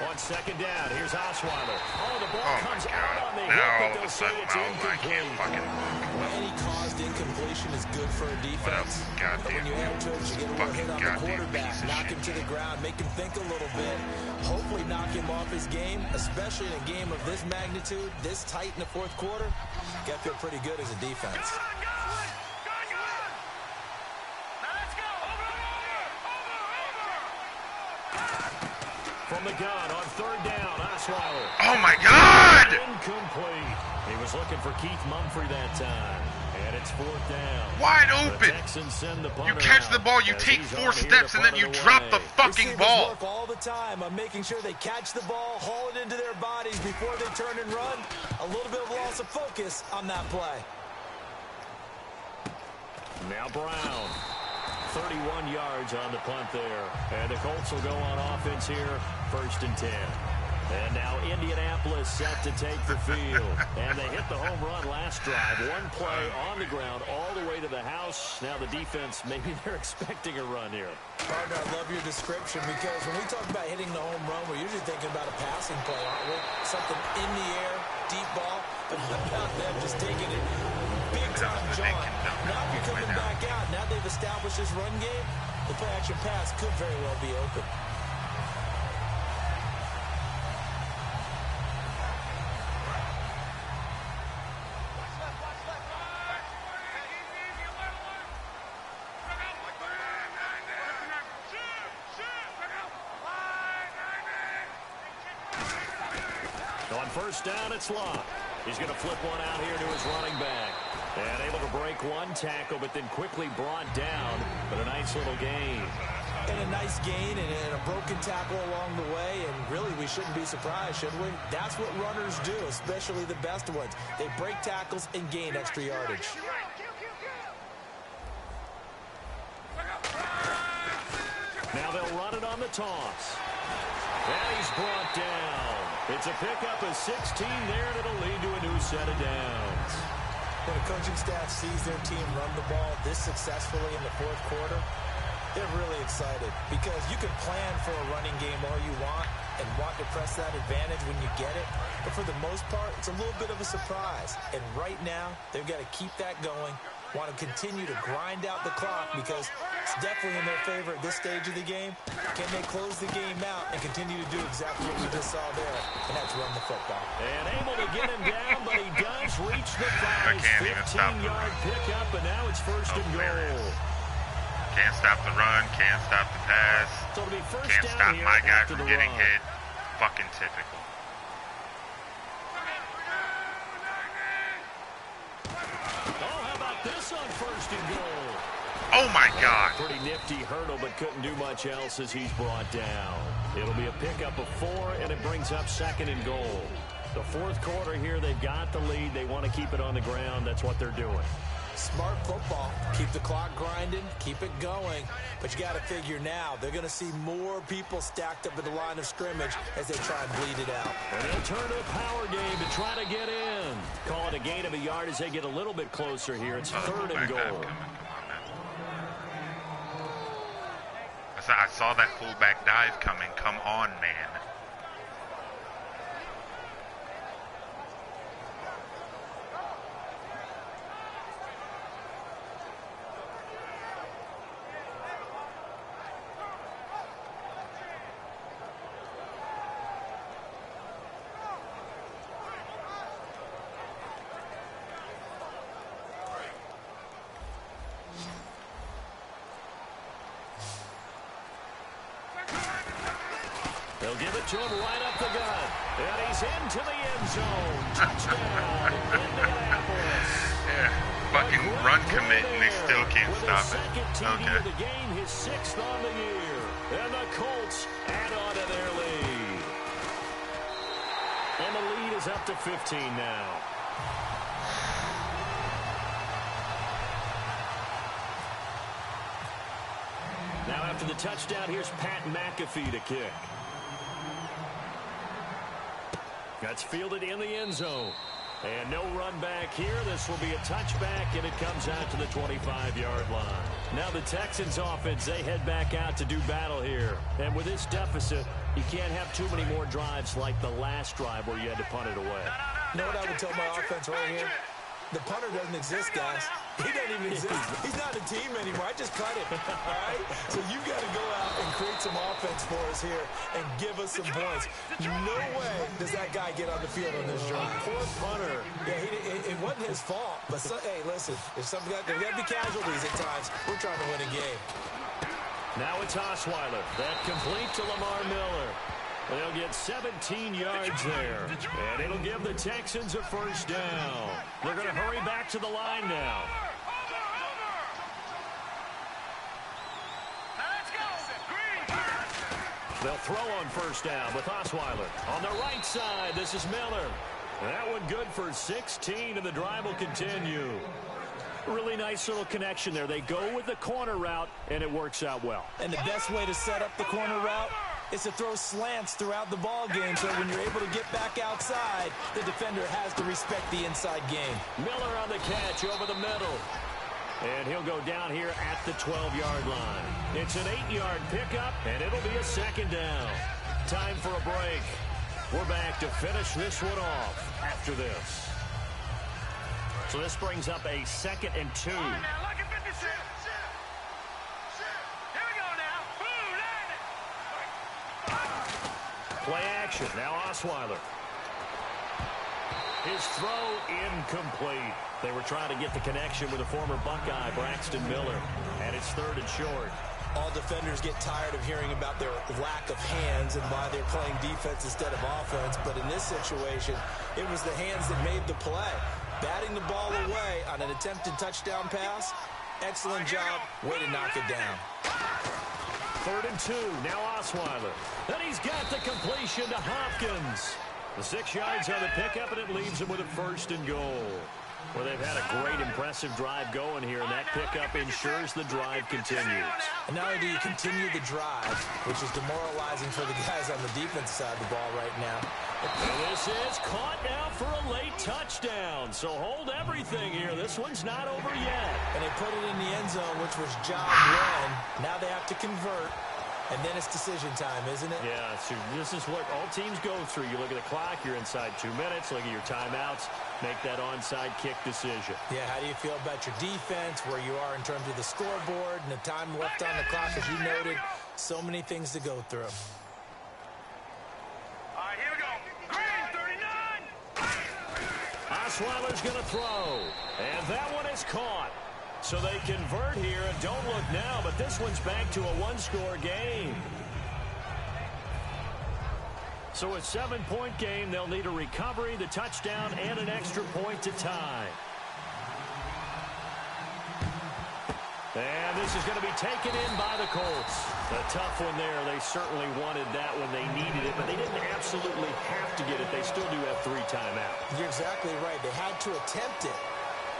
On second down, here's Osweiler. Oh, the ball comes out on the hip, but they'll say it's incomplete. Any caused incompletion is good for a defense. But when you add to it, you get a little hit on the quarterback, knock him to the ground, make him think a little bit, hopefully knock him off his game, especially in a game of this magnitude, this tight in the fourth quarter. Got to feel pretty good as a defense. From the gun on third down, Osweiler. Oh, my God! Incomplete. He was looking for Keith Mumphrey that time. And it's fourth down. Wide open. You catch the ball, you take 4 steps, and then you drop the fucking ball. Work all the time on making sure they catch the ball, haul it into their bodies before they turn and run. A little bit of loss of focus on that play. Now Brown. 31 yards on the punt there. And the Colts will go on offense here, first and 10. And now Indianapolis set to take the field. And they hit the home run last drive. One play on the ground all the way to the house. Now the defense, maybe they're expecting a run here. Partner, I love your description because when we talk about hitting the home run, we're usually thinking about a passing play, aren't we? Something in the air, deep ball. But how about them just taking it big time, John? Now you're coming back out. Now they've established this run game. The play-action pass could very well be open. On first down, it's Locke. He's going to flip one out here to his running back. And able to break one tackle, but then quickly brought down. But a nice little gain. And a nice gain and a broken tackle along the way. And really, we shouldn't be surprised, should we? That's what runners do, especially the best ones. They break tackles and gain extra yardage. Now they'll run it on the toss. And he's brought down. It's a pickup of 16 there, and it'll lead to a new set of downs. When a coaching staff sees their team run the ball this successfully in the fourth quarter, they're really excited because you can plan for a running game all you want and want to press that advantage when you get it. But for the most part, it's a little bit of a surprise. And right now, they've got to keep that going want to continue to grind out the clock because it's definitely in their favor at this stage of the game. Can they close the game out and continue to do exactly what we just saw there? And that's run the football. And able to get him down, but he does reach the 15-yard pickup, and now it's first and goal. Can't stop the run, can't stop the pass, So it'll be first can't down stop here my guy after from the getting run. hit. Fucking typical. Oh, how about this on first and goal? Oh my God. Pretty nifty hurdle, but couldn't do much else as he's brought down. It'll be a pickup of 4, and it brings up second and goal. The fourth quarter here, they've got the lead. They want to keep it on the ground. That's what they're doing. Smart football. Keep the clock grinding. Keep it going. But you got to figure now, they're going to see more people stacked up at the line of scrimmage as they try and bleed it out. And they'll turn to a power game to try to get in. Call it a gain of a yard as they get a little bit closer here. It's third and goal. I saw that fullback dive coming. Come on, man. They'll give it to him right up the gut. And he's into the end zone. Touchdown, Indianapolis. Yeah, fucking run commit and they still can't stop it. Second TD Okay. of the game, his 6th on the year. And the Colts add on to their lead. And the lead is up to 15 now. Now after the touchdown, here's Pat McAfee to kick. That's fielded in the end zone. And no run back here. This will be a touchback, and it comes out to the 25-yard line. Now the Texans offense, they head back out to do battle here. And with this deficit, you can't have too many more drives like the last drive where you had to punt it away. You know what I would tell my offense right here? The punter doesn't exist, guys. He doesn't even exist. He's not a team anymore. I just cut him, all right? So you got to go out and create some offense for us here and give us some points. No way does that guy get on the field on this drive. Poor punter. Yeah, it wasn't his fault. But, hey, listen, there's got to be casualties at times. We're trying to win a game. Now it's Osweiler. That complete to Lamar Miller. They'll get 17 yards there. And it'll give the Texans a first down. They're going to hurry back to the line now. They'll throw on first down with Osweiler. On the right side, this is Miller. That one good for 16, and the drive will continue. Really nice little connection there. They go with the corner route, and it works out well. And the best way to set up the corner route is to throw slants throughout the ball game, so when you're able to get back outside, the defender has to respect the inside game. Miller on the catch over the middle. And he'll go down here at the 12-yard line. It's an 8-yard pickup, and it'll be a second down. Time for a break. We're back to finish this one off after this. So this brings up a 2nd and 2. Play action. Now Osweiler. His throw incomplete. They were trying to get the connection with a former Buckeye, Braxton Miller. And it's 3rd and short. All defenders get tired of hearing about their lack of hands and why they're playing defense instead of offense. But in this situation, it was the hands that made the play. Batting the ball away on an attempted touchdown pass. Excellent job. Way to knock it down. 3rd and 2. Now Osweiler. Then he's got the completion to Hopkins. The 6 yards on the pickup, and it leaves him with a 1st and goal. Well, they've had a great, impressive drive going here, and that pickup ensures the drive continues. And not only do you continue the drive, which is demoralizing for the guys on the defense side of the ball right now. And this is caught now for a late touchdown. So hold everything here. This one's not over yet. And they put it in the end zone, which was job one. Now they have to convert. And then it's decision time, isn't it? Yeah, so this is what all teams go through. You look at the clock, you're inside 2 minutes, look at your timeouts, make that onside kick decision. Yeah, how do you feel about your defense, where you are in terms of the scoreboard, and the time left on the clock, as you noted? So many things to go through. All right, here we go. Green, 39. Osweiler's going to throw, and that one is caught. So they convert here, and don't look now, but this one's back to a one-score game. So a 7-point game, they'll need a recovery, the touchdown, and an extra point to tie. And this is going to be taken in by the Colts. A tough one there. They certainly wanted that when they needed it, but they didn't absolutely have to get it. They still do have 3 timeouts. You're exactly right. They had to attempt it.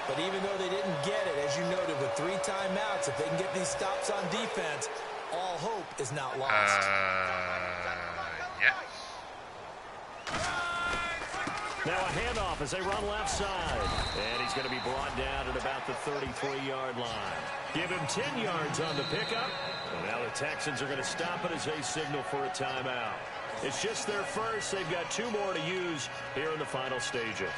But even though they didn't get it, as you noted, with 3 timeouts, if they can get these stops on defense, all hope is not lost. Yeah. Now a handoff as they run left side. And he's going to be brought down at about the 33-yard line. Give him 10 yards on the pickup. And now the Texans are going to stop it as they signal for a timeout. It's just their first. They've got 2 more to use here in the final stages.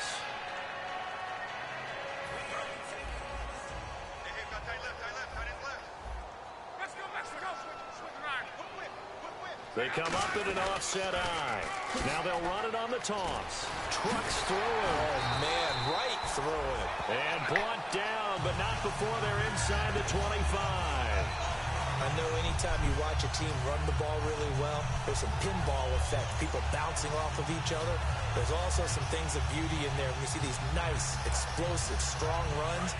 They come up in an offset eye. Now they'll run it on the toss. Trucks through it. Oh, man, right through it. And brought down, but not before they're inside the 25. I know anytime you watch a team run the ball really well, there's some pinball effect, people bouncing off of each other. There's also some things of beauty in there when you see these nice, explosive, strong runs.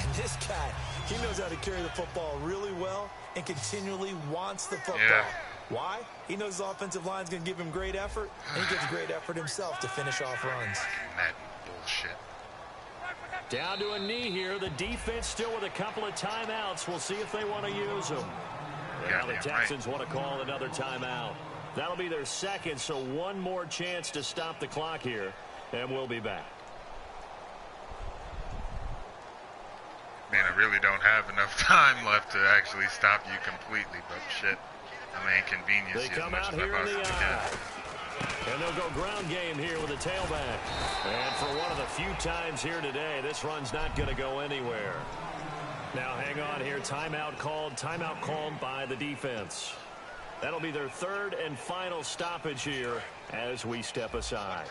And this guy, he knows how to carry the football really well and continually wants the football. Yeah. Why? He knows his offensive line's going to give him great effort, and he gets great effort himself to finish off runs. That bullshit. Down to a knee here. The defense still with a couple of timeouts. We'll see if they want to use them. Now the Texans want to call another timeout. That'll be their second, so one more chance to stop the clock here, and we'll be back. Man, I really don't have enough time left to actually stop you completely, but shit. I'm going to inconvenience They you as come much out as I here in the possibly eye. can. And they'll go ground game here with a tailback. And for one of the few times here today, this run's not going to go anywhere. Now hang on here. Timeout called by the defense. That'll be their 3rd and final stoppage here as we step aside.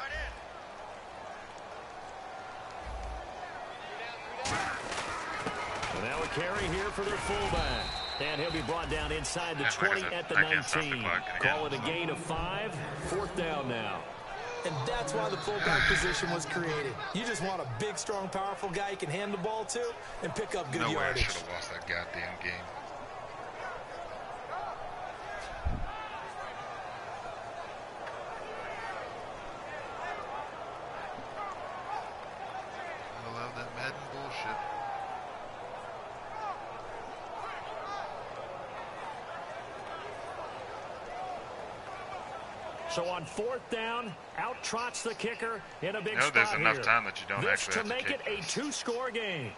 And now a carry here for their fullback. And he'll be brought down inside the 20 at the 19. Call it a gain of 5. 4th down now. And that's why the fullback position was created. You just want a big, strong, powerful guy you can hand the ball to and pick up good No way I yardage. should have lost that goddamn game. I love that Madden bullshit. So on 4th down, out trots the kicker in a big spot There's enough here. time that you don't This actually to have to make it kick a this. 2-score game.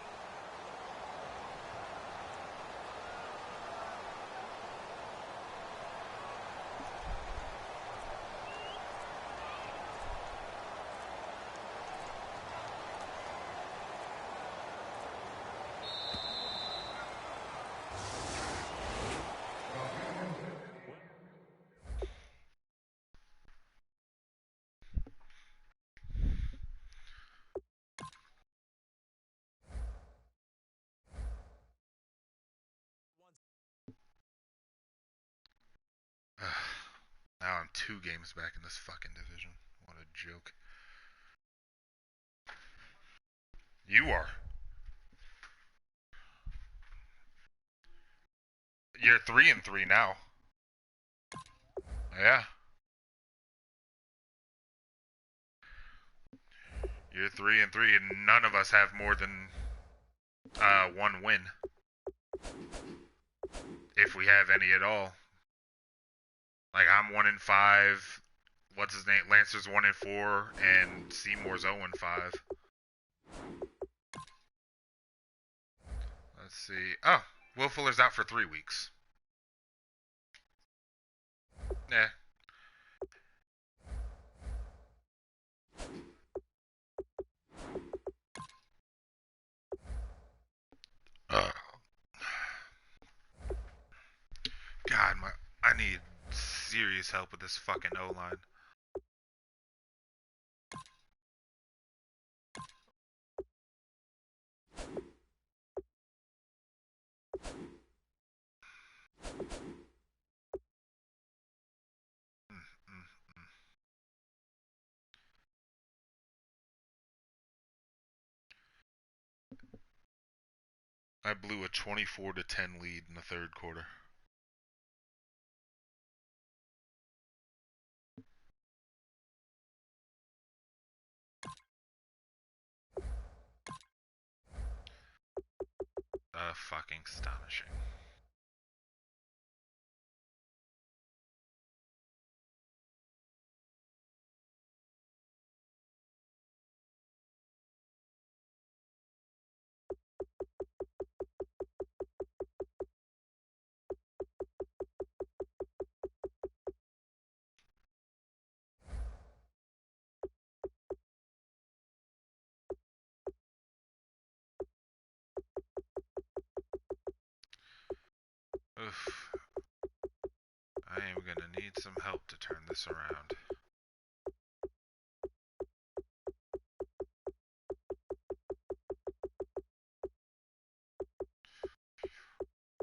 Now I'm 2 games back in this fucking division. What a joke. You are. You're 3-3 now. Yeah. You're 3-3, and none of us have more than 1 win. If we have any at all. Like, I'm 1-5. What's his name? Lancer's 1-4, and Seymour's 0-5. Let's see. Oh, Will Fuller's out for 3 weeks. Yeah. Uh, God, I need serious help with this fucking O line. I blew a 24-10 lead in the third quarter. Fucking astonishing. Oof. I am gonna need some help to turn this around.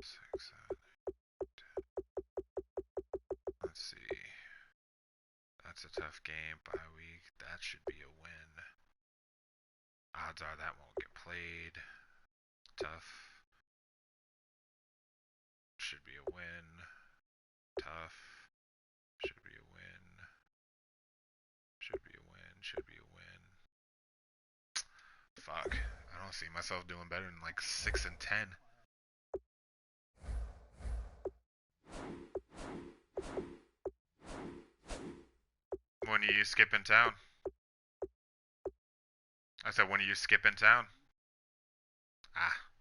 Six, seven, 10. Let's see. That's a tough game. Bye week. That should be a win. Odds are that won't get played. Tough. Should be a win. Tough. Should be a win. Should be a win. Should be a win. Fuck. I don't see myself doing better than like 6 and 10. When are you skipping town? I said, when are you skipping town? Ah.